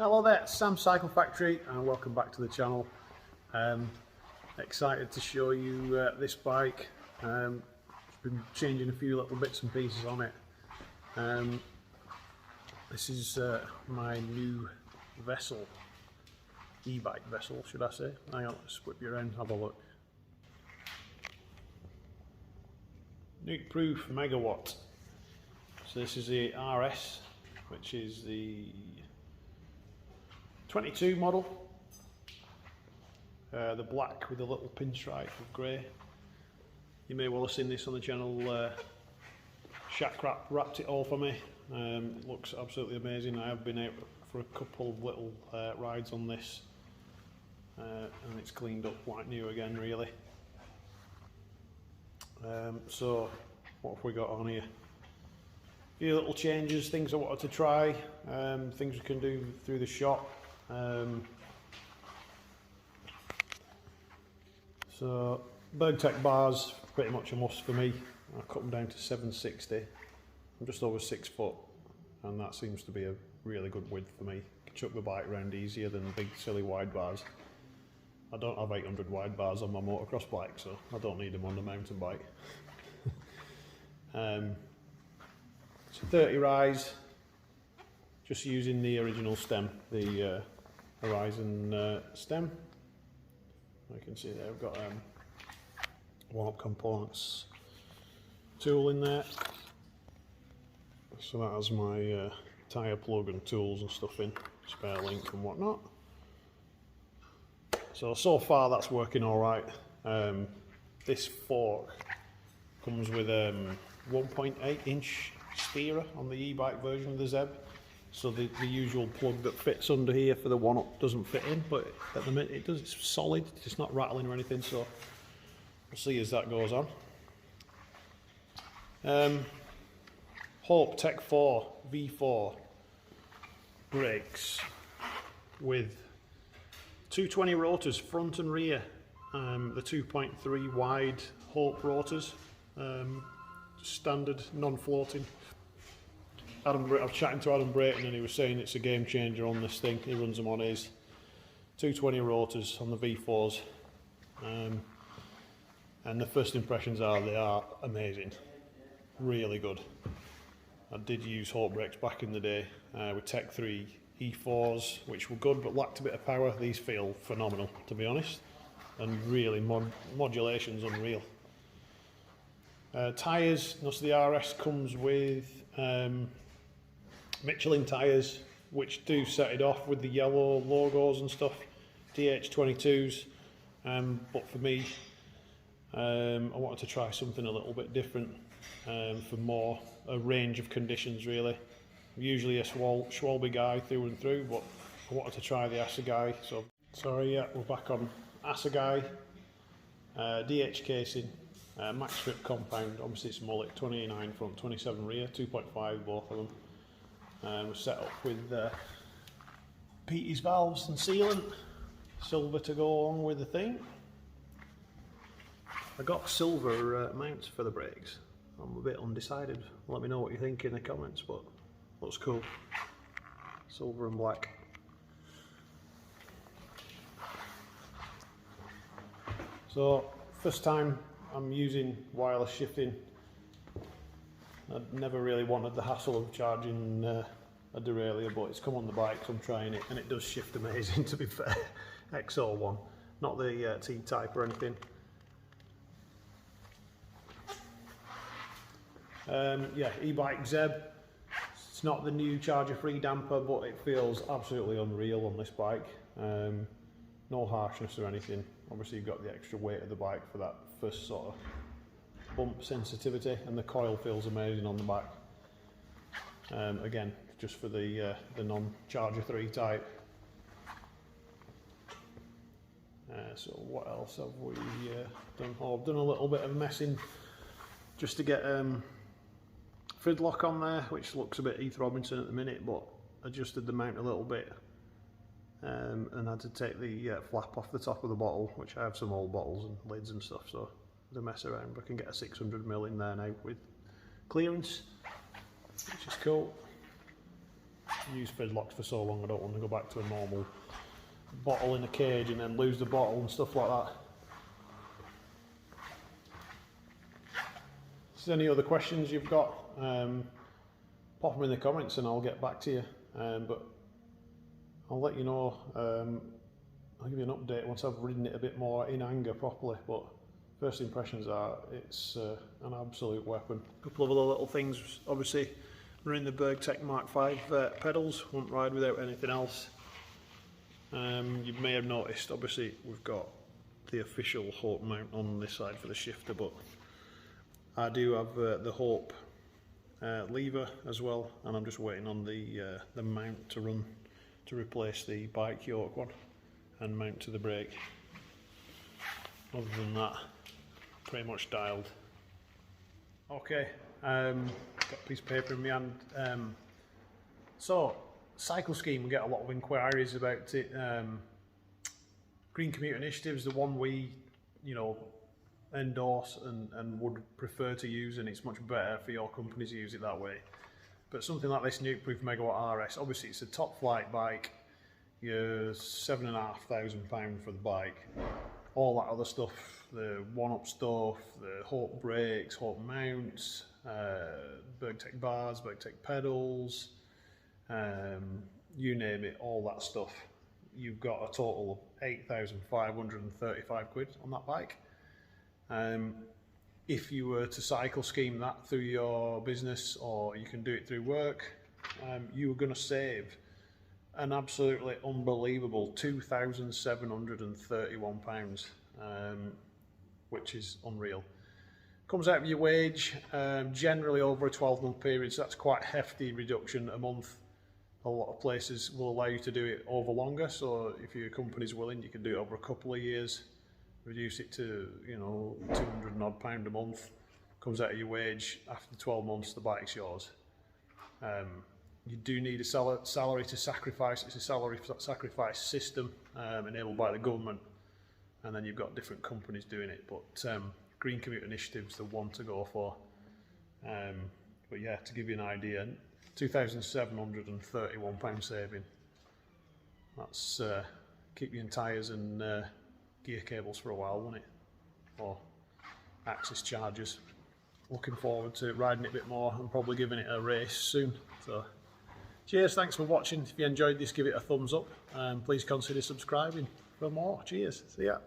Hello there, Sam Cycle Factory and welcome back to the channel. Excited to show you this bike. Been changing a few little bits and pieces on it. This is my new vessel, e-bike vessel should I say. Hang on, let's whip you around, have a look. Nukeproof Megawatt. So this is the RS, which is the 22 model, the black with a little pinstripe of grey. You may well have seen this on the channel. Shack wrapped it all for me. It looks absolutely amazing. I have been out for a couple of little rides on this, and it's cleaned up like new again really. So what have we got on here? A few little changes, things I wanted to try, things we can do through the shop. So Bergtech bars, pretty much a must for me. I cut them down to 760. I'm just over 6 foot, and that seems to be a really good width for me. I can chuck the bike around easier than big silly wide bars. I don't have 800 wide bars on my motocross bike, so I don't need them on the mountain bike. So 30 rise, just using the original stem, the Horizon stem. You can see there I've got warm components tool in there. So that has my tyre plug and tools and stuff in, spare link and whatnot. So far that's working alright. This fork comes with 1.8 inch steerer on the e-bike version of the Zeb. So the usual plug that fits under here for the one-up doesn't fit in, but at the minute it does. It's solid, it's not rattling or anything, so we'll see as that goes on. Hope Tech 4 V4 brakes with 220 rotors front and rear, the 2.3 wide Hope rotors, standard non-floating. I was chatting to Adam Brayton and he was saying it's a game changer on this thing. He runs them on his 220 rotors on the V4s, and the first impressions are they are amazing, really good. I did use Hope brakes back in the day with Tech 3 E4s, which were good but lacked a bit of power. These feel phenomenal, to be honest, and really modulation's unreal. Tyres, most of the RS comes with Michelin tyres, which do set it off with the yellow logos and stuff, DH22s, but for me, I wanted to try something a little bit different for more a range of conditions really. I'm usually a Schwalbe guy through and through, but I wanted to try the Assegai, so sorry, yeah, we're back on Assegai, DH casing, max grip compound, obviously it's mullet, 29 front, 27 rear, 2.5 both of them. We're set up with Petey's valves and sealant, silver to go along with the thing. I got silver mounts for the brakes. I'm a bit undecided. Let me know what you think in the comments, but looks cool. Silver and black. So first time I'm using wireless shifting. I'd never really wanted the hassle of charging a derailleur, but it's come on the bike, so I'm trying it, and it does shift amazing to be fair. XO1, not the T-type or anything. Yeah, e-bike Zeb. It's not the new charger-free damper, but it feels absolutely unreal on this bike. No harshness or anything. Obviously you've got the extra weight of the bike for that first sort of bump sensitivity, and the coil feels amazing on the back. Again, just for the non-charger 3 type. So what else have we done? Oh, I've done a little bit of messing just to get Fridlock on there, which looks a bit Heath Robinson at the minute, but adjusted the mount a little bit, and had to take the flap off the top of the bottle, which I have some old bottles and lids and stuff, so to mess around. I can get a 600ml in there now with clearance, which is cool. used Fidlocks for so long, I don't want to go back to a normal bottle in a cage and then lose the bottle and stuff like that. If there's any other questions you've got, pop them in the comments and I'll get back to you. But I'll let you know, I'll give you an update once I've ridden it a bit more in anger properly, but first impressions are it's an absolute weapon. A couple of other little things, obviously we're in the BergTech Mark V pedals, won't ride without anything else. You may have noticed, obviously we've got the official Hope mount on this side for the shifter, but I do have the Hope lever as well, and I'm just waiting on the mount to run to replace the bike yoke one and mount to the brake. Other than that, pretty much dialed. Okay, got a piece of paper in my hand. So, cycle scheme, we get a lot of inquiries about it. Green Commuter Initiative is the one we, endorse and would prefer to use, and it's much better for your company to use it that way. But something like this Nukeproof Megawatt RS, obviously it's a top flight bike. You're £7,500 for the bike. All that other stuff, the one-up stuff, the Hope brakes, Hope mounts, BergTech bars, BergTech pedals, you name it, all that stuff. You've got a total of £8,535 on that bike. If you were to cycle scheme that through your business, or you can do it through work, you are going to save an absolutely unbelievable £2,731, which is unreal. Comes out of your wage, generally over a 12-month period, so that's quite a hefty reduction a month. A lot of places will allow you to do it over longer, so if your company's willing, you can do it over a couple of years, reduce it to, £200 and odd a month. Comes out of your wage, after 12 months the bike's yours. You do need a salary to sacrifice. It's a salary sacrifice system enabled by the government, and then you've got different companies doing it, but Green Commuter Initiative is the one to go for. But yeah, to give you an idea, £2,731 saving. That's keep you in tyres and gear cables for a while, won't it? Or axis chargers. Looking forward to riding it a bit more and probably giving it a race soon. So, cheers, thanks for watching. If you enjoyed this, give it a thumbs up and please consider subscribing for more. Cheers, see ya.